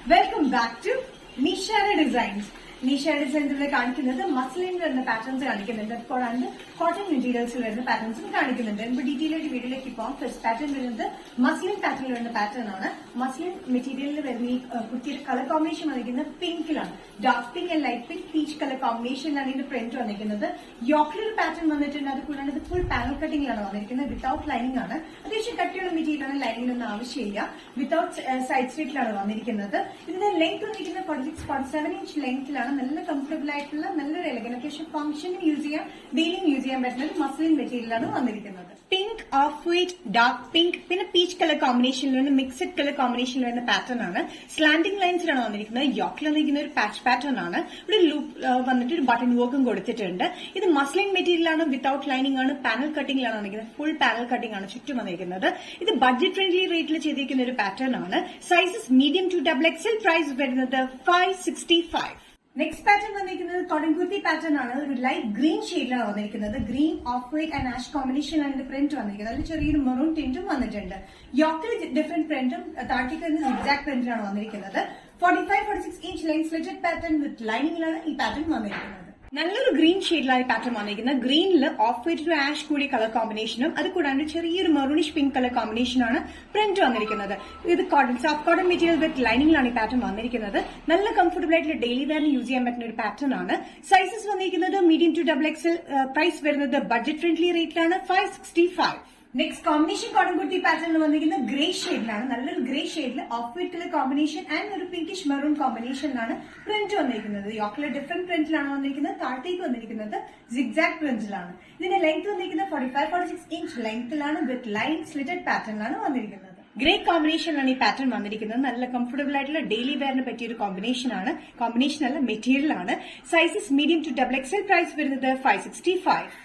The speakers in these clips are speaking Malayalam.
Welcome back to Nishara Designs. Nishara Designs കാണിക്കുന്നത് മസ്ലിനിൽ വരുന്ന പാറ്റേൺസ് കാണിക്കുന്നുണ്ട്. അതുകൂടാണ്ട് കോട്ടൺ മെറ്റീരിയൽസിൽ വരുന്ന പാറ്റേൺസും കാണിക്കുന്നുണ്ട്. നമുക്ക് ഡീറ്റെയിൽ ആയിട്ട് വീഡിയോയിലേക്ക് പോകാം. ഫസ്റ്റ് പാറ്റേൺ വരുന്നത് മസ്ലിൻ പാറ്റേണിൽ വരുന്ന പാറ്റേൺ ആണ്. മസ്ലിൻ മെറ്റീരിയലിൽ വരുന്ന ഈ കുർത്തിയുടെ കളർ കോമ്പിനേഷൻ വന്നിരിക്കുന്നത് പിങ്കിലാണ്. Dark pink and light pink peach colour കോമ്പിനേഷനിലാണ് ഇതിന്റെ പ്രിന്റ് വന്നിരിക്കുന്നത്. യോക്കിലൊരു പാറ്റേൺ വന്നിട്ടുണ്ട്. അത് കൂടാണ്ട് ഇത് ഫുൾ പാനൽ കട്ടിംഗിലാണ് വന്നിരിക്കുന്നത്. വിത്തൌട്ട് ലൈനിങ് ആണ്. അത്യാവശ്യം കട്ടിയുള്ള മെറ്റീരിയലാണ്. ലൈനിങ്ങിനൊന്നും ആവശ്യമില്ല. വിത്തൌട്ട് സൈഡ് സ്റ്റിച്ചിലാണ് വന്നിരിക്കുന്നത്. ഇതിന്റെ ലെങ്ത് വന്നിരിക്കുന്നത് 46-47 ഇഞ്ച് ലെങ്ത്തിലാണ്. നല്ല കംഫർട്ടബിൾ ആയിട്ടുള്ള നല്ലൊരു എലഗന്റ് അത്യാവശ്യം ഫംഗ്ഷനും യൂസ് ചെയ്യാം, ഡെയിലിയും യൂസ് ചെയ്യാൻ പറ്റുന്ന ഒരു മസ്ലിൻ മെറ്റീരിയലാണ് വന്നിരിക്കുന്നത്. Pink, of white, dark pink, പിന്നെ പീച്ച് കളർ കോമ്പിനേഷനിൽ വരുന്ന മിക്സഡ് കളർ കോമ്പിനേഷനിൽ വരുന്ന പാറ്റേൺ ആണ്. സ്ലാൻഡിംഗ് ലൈൻസിലാണ് വന്നിരിക്കുന്നത്. യോക്കിൽ വന്നിരിക്കുന്ന ഒരു പാച്ച് പാറ്റേൺ ആണ്. ഇവിടെ ലൂപ്പ് വന്നിട്ട് ഒരു ബട്ടൺ വർക്കും കൊടുത്തിട്ടുണ്ട്. ഇത് മസ്ലിൻ മെറ്റീരിയൽ ആണ്. വിത്തൌട്ട് ലൈനിങ് ആണ്. പാനൽ കട്ടിംഗിലാണ് വന്നിരിക്കുന്നത്. ഫുൾ പാനൽ കട്ടിംഗ് ആണ് ചുറ്റും വന്നിരിക്കുന്നത്. ഇത് ബഡ്ജറ്റ് ഫ്രണ്ട്ലി റേറ്റിൽ ചെയ്തിരിക്കുന്ന ഒരു പാറ്റേൺ ആണ്. Sizes medium to XXL. Price വരുന്നത് 565. നെക്സ്റ്റ് പാറ്റേൺ വന്നിരിക്കുന്നത് കോട്ടൺ കുർത്തി പാറ്റേൺ ആണ്. ഒരു ലൈറ്റ് ഗ്രീൻ ഷെയ്ഡിലാണ് വന്നിരിക്കുന്നത്. Green, off white and ash കോമ്പിനേഷനിലാണ് ഇതിന്റെ പ്രിന്റ് വന്നിരിക്കുന്നത്. അതിൽ ചെറിയൊരു മെറൂൺ ടിന്റും വന്നിട്ടുണ്ട്. യോക്കിൽ ഡിഫറെന്റ് പ്രിന്റും താഴത്തേക്ക് വരുന്ന എക്സാക്ട് പ്രിന്റിലാണ് വന്നിരിക്കുന്നത്. 45-46 inch length slitted pattern with ലൈനിങ്ങിലാണ് ഈ പാറ്റേൺ വന്നിരിക്കുന്നത്. നല്ലൊരു ഗ്രീൻ ഷെയ്ഡിലാണ് പാറ്റേൺ വന്നിരിക്കുന്നത്. ഗ്രീനിൽ ഓഫ് വൈറ്റ് ടു ആഷ് കൂടി കളർ കോമ്പിനേഷനും അത് കൂടാണ്ട് ചെറിയൊരു മെറൂണിഷ് പിങ്ക് കളർ കോമ്പിനേഷനാണ് പ്രിന്റ് വന്നിരിക്കുന്നത്. ഇത് സോഫ്റ്റ് കോട്ടൺ മെറ്റീരിയൽ വിത്ത് ലൈനിങ്ങിലാണ് ഈ പാറ്റേൺ വന്നിരിക്കുന്നത്. നല്ല കംഫർട്ടബിൾ ആയിട്ടുള്ള ഡെയിലി വെയറിന് യൂസ് ചെയ്യാൻ പറ്റുന്ന ഒരു പാറ്റേൺ ആണ്. സൈസസ് വന്നിരിക്കുന്നത് മീഡിയം ടു XXL. പ്രൈസ് വരുന്നത് ബഡ്ജറ്റ് ഫ്രണ്ട്ലി റേറ്റിലാണ് 565. നെക്സ്റ്റ് കോമ്പിനേഷൻ കോട്ടൺ കുർത്തി പാറ്റേണിൽ വന്നിരിക്കുന്ന ഗ്രേ ഷെയ്ഡിലാണ്. നല്ലൊരു ഗ്രേ ഷെയ്ഡിൽ off white colour combination and ഒരു പിങ്കിഷ് മെറൂൺ കോമ്പിനേഷനിലാണ് പ്രിന്റ് വന്നിരിക്കുന്നത്. യോക്കിലെ ഡിഫറെന്റ് പ്രിന്റിലാണ് വന്നിരിക്കുന്നത്. താഴത്തേക്ക് വന്നിരിക്കുന്നത് സിഗ്സാഗ് പ്രിന്റിലാണ്. ഇതിന്റെ ലെങ്ത് വന്നിരിക്കുന്നത് 45-46 ഇഞ്ച് ലെങ്ത്തിലാണ് വിത്ത് ലൈൻ സ്ലിറ്റഡ് പാറ്റേണിലാണ് വന്നിരിക്കുന്നത്. ഗ്രേ കോമ്പിനേഷനിലാണ് ഈ പാറ്റേൺ വന്നിരിക്കുന്നത്. നല്ല കംഫർട്ടബിൾ ആയിട്ടുള്ള ഡെയിലി വെയറിന് പറ്റിയ ഒരു കോമ്പിനേഷൻ ആണ്. കോമ്പിനേഷൻ അല്ല, മെറ്റീരിയൽ ആണ്. Sizes medium to XXL. Price വരുന്നത് 565.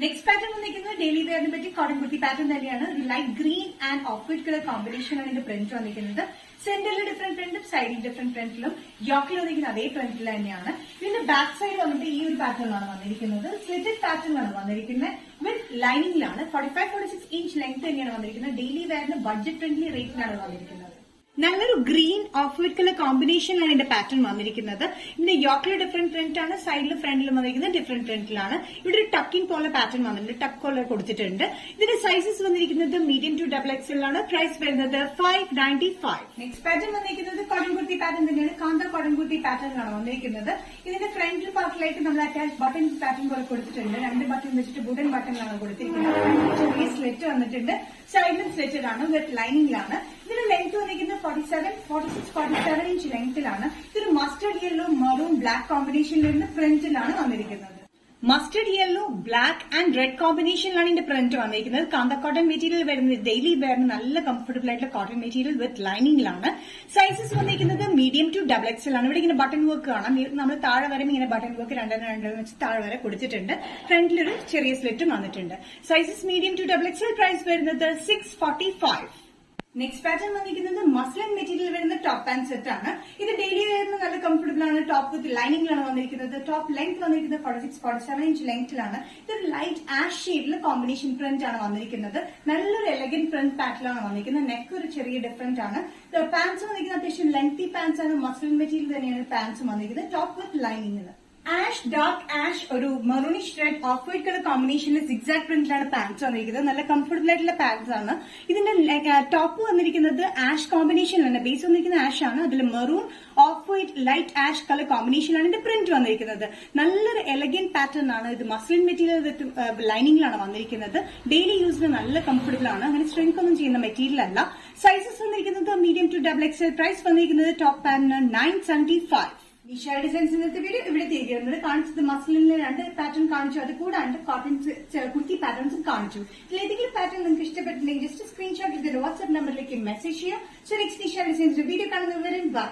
നെക്സ്റ്റ് പാറ്റേൺ വന്നിരിക്കുന്നത് ഡെയിലി വെയറിനെ പറ്റി കോട്ടൺ കുർത്തി പാറ്റേൺ തന്നെയാണ്. ഒരു light green and off white colour കോമ്പിനേഷനാണ് ഇതിന്റെ പ്രിന്റ് വന്നിരിക്കുന്നത്. സെന്ററിൽ ഡിഫറെന്റ് പ്രിന്റും സൈഡിൽ ഡിഫറെന്റ് പ്രിന്റിലും യോക്കിൽ വന്നിരിക്കുന്ന അതേ പ്രിന്റിൽ തന്നെയാണ്. ഇതിന്റെ ബാക്ക് സൈഡ് വന്നിട്ട് ഈ ഒരു പാറ്റേണിലാണ് വന്നിരിക്കുന്നത്. സ്ലിറ്റഡ് പാറ്റേണിലാണ് വന്നിരിക്കുന്നത് വിത്ത് ലൈനിങ്ങിലാണ്. 45-46 ഇഞ്ച് ലെങ്ത് തന്നെയാണ് വന്നിരിക്കുന്നത്. ഡെയിലി വെയറിന് ബഡ്ജറ്റ് ഫ്രണ്ട്ലി റേറ്റിലാണ് വന്നിരിക്കുന്നത്. നല്ലൊരു ഗ്രീൻ ഓഫ് വൈറ്റ് കളർ കോമ്പിനേഷനിലാണ് ഇതിന്റെ പാറ്റേൺ വന്നിരിക്കുന്നത്. ഇതിന്റെ യോക്കിൽ ഡിഫറെന്റ് പ്രിന്റ് ആണ്. സൈഡിലും ഫ്രണ്ടിലും വന്നിരിക്കുന്നത് ഡിഫറെന്റ് പ്രിന്റിലാണ്. ഇവിടെ ഒരു ടക്കിംഗ് പോലെ പാറ്റേൺ വന്നിട്ടുണ്ട്. ടക്ക് കോളർ കൊടുത്തിട്ടുണ്ട്. ഇതിന്റെ സൈസസ് വന്നിരിക്കുന്നത് മീഡിയം ടു XXL ആണ്. പ്രൈസ് വരുന്നത് 595. നെക്സ്റ്റ് പാറ്റേൺ വന്നിരിക്കുന്നത് കോട്ടൺ കുർത്തി പാറ്റേൺ തന്നെയാണ്. കാന്ത കോട്ടൺ കുർത്തി പാറ്റേണിലാണ് വന്നിരിക്കുന്നത്. ഇതിന്റെ ഫ്രണ്ട് പാർട്ടിലായിട്ട് നമ്മൾ അറ്റാച്ച് ബട്ടൺ പാറ്റേൺ പോലെ കൊടുത്തിട്ടുണ്ട്. രണ്ട് ബട്ടൺ വെച്ചിട്ട് വുഡൻ ബട്ടണിലാണ് കൊടുത്തിരിക്കുന്നത്. ചെറിയ സ്ലിറ്റ് വന്നിട്ടുണ്ട്. സൈഡിലും സ്ലിറ്റഡ് ആണ് വിത്ത് ലൈനിങ്ങിലാണ്. ഇതിന്റെ ലെങ്ത് വന്നിരിക്കുന്നത് 47 ഇഞ്ച് ലെങ്ത്തിലാണ്. ഇതൊരു മസ്റ്റർഡ് യെല്ലോ, മെറൂൺ, ബ്ലാക്ക് കോമ്പിനേഷനിൽ വരുന്ന പ്രിന്റിലാണ് വന്നിരിക്കുന്നത്. Mustard yellow, black and red കോമ്പിനേഷനിലാണ് ഇതിന്റെ പ്രിന്റ് വന്നിരിക്കുന്നത്. കാന്ത കോട്ടൺ മെറ്റീരിയൽ വരുന്നത് ഡെയിലി വെയറിന് നല്ല കംഫർട്ടബിൾ ആയിട്ടുള്ള കോട്ടൺ മെറ്റീരിയൽ വിത്ത് ലൈനിങ്ങിലാണ്. സൈസസ് വന്നിരിക്കുന്നത് മീഡിയം ടു XXL ആണ്. ഇവിടെ ഇങ്ങനെ ബട്ടൺ വർക്ക് കാണാം. നമ്മൾ താഴെ വരെ ഇങ്ങനെ ബട്ടൺ വർക്ക് രണ്ടെണ്ണം വെച്ച് താഴെ വരെ കൊടുത്തിട്ടുണ്ട്. ഫ്രണ്ടിലൊരു ചെറിയ സ്ലിറ്റും വന്നിട്ടുണ്ട്. Sizes medium to XXL. Price വരുന്നത് 645. നെക്സ്റ്റ് പാറ്റേൺ വന്നിരിക്കുന്നത് മസ്ലിൻ മെറ്റീരിയൽ വരുന്ന ടോപ്പ് ആൻഡ് സെറ്റ് ആണ്. ഇത് ഡെയിലി വെയറിന് നല്ല കംഫർട്ടബിൾ ആണ്. ടോപ്പ് വിത്ത് ലൈനിങ്ങിലാണ് വന്നിരിക്കുന്നത്. ടോപ്പ് ലെങ്ത് വന്നിരിക്കുന്നത് 46-47 ഇഞ്ച് ലെങ്ത്തിലാണ്. ഇതൊരു ലൈറ്റ് ആഷ് ഷെയ്ഡിൽ കോമ്പിനേഷൻ പ്രിന്റ് ആണ് വന്നിരിക്കുന്നത്. നല്ലൊരു എലഗന്റ് പ്രിന്റ് പാറ്റേണിലാണ് വന്നിരിക്കുന്നത്. നെക്ക് ഒരു ചെറിയ ഡിഫറൻറ്റ് ആണ്. പാൻസ് വന്നിരിക്കുന്നത് അത്യാവശ്യം ലെങ്തി പാൻസ് ആണ്. മസ്ലിൻ മെറ്റീരിയൽ തന്നെയാണ് പാൻസ് വന്നിരിക്കുന്നത്. ടോപ്പ് വിത്ത് ലൈനിങ്ങിൽ ആഷ്, ഡാർക്ക് ആഷ്, ഒരു maroonish red, off white colour കോമ്പിനേഷനിൽ സിഗ്സാഗ് പ്രിന്റിലാണ് പാൻസ് വന്നിരിക്കുന്നത്. നല്ല കംഫർട്ടബിൾ ആയിട്ടുള്ള പാൻസ് ആണ്. ഇതിന്റെ ടോപ്പ് വന്നിരിക്കുന്നത് ആഷ് കോമ്പിനേഷനിലാണ്. ബേസ് വന്നിരിക്കുന്ന ആഷ് ആണ്. അതിൽ maroon, off white, light ash colour കോമ്പിനേഷനിലാണ് ഇതിന്റെ പ്രിന്റ് വന്നിരിക്കുന്നത്. നല്ലൊരു എലഗന്റ് പാറ്റേൺ ആണ്. ഇത് മസ്ലിൻ മെറ്റീരിയൽ വിത്ത് ലൈനിങ്ങിലാണ് വന്നിരിക്കുന്നത്. ഡെയിലി യൂസിന് നല്ല കംഫർട്ടബിൾ ആണ്. അങ്ങനെ സ്ട്രെങ്ത് ഒന്നും ചെയ്യുന്ന മെറ്റീരിയൽ അല്ല. സൈസസ് വന്നിരിക്കുന്നത് മീഡിയം ടു XXL. പ്രൈസ് വന്നിരിക്കുന്നത് ടോപ്പ് പാന്റിന് 975. നിഷാര ഡിസൈൻസ് ഇന്നത്തെ വീഡിയോ ഇവിടെ തിരികെ കാണിച്ചത് മസ്ലിനിലെ രണ്ട് പാറ്റേൺ കാണിച്ചു. അത് കൂടാണ്ട് കോട്ടൺ കുർത്തി പാറ്റേൺസും കാണിച്ചു. ഇതിലേതെങ്കിലും പാറ്റേൺ നിങ്ങൾക്ക് ഇഷ്ടപ്പെട്ടില്ലെങ്കിൽ ജസ്റ്റ് സ്ക്രീൻഷോട്ട് ചെയ്ത് വാട്സ്ആപ്പ് നമ്പറിലേക്ക് മെസ്സേജ് ചെയ്യാം. സോ നെക്സ്റ്റ് നിഷാര ഡിസൈൻസിന്റെ വീഡിയോ കാണുന്നവരെ ബൈ.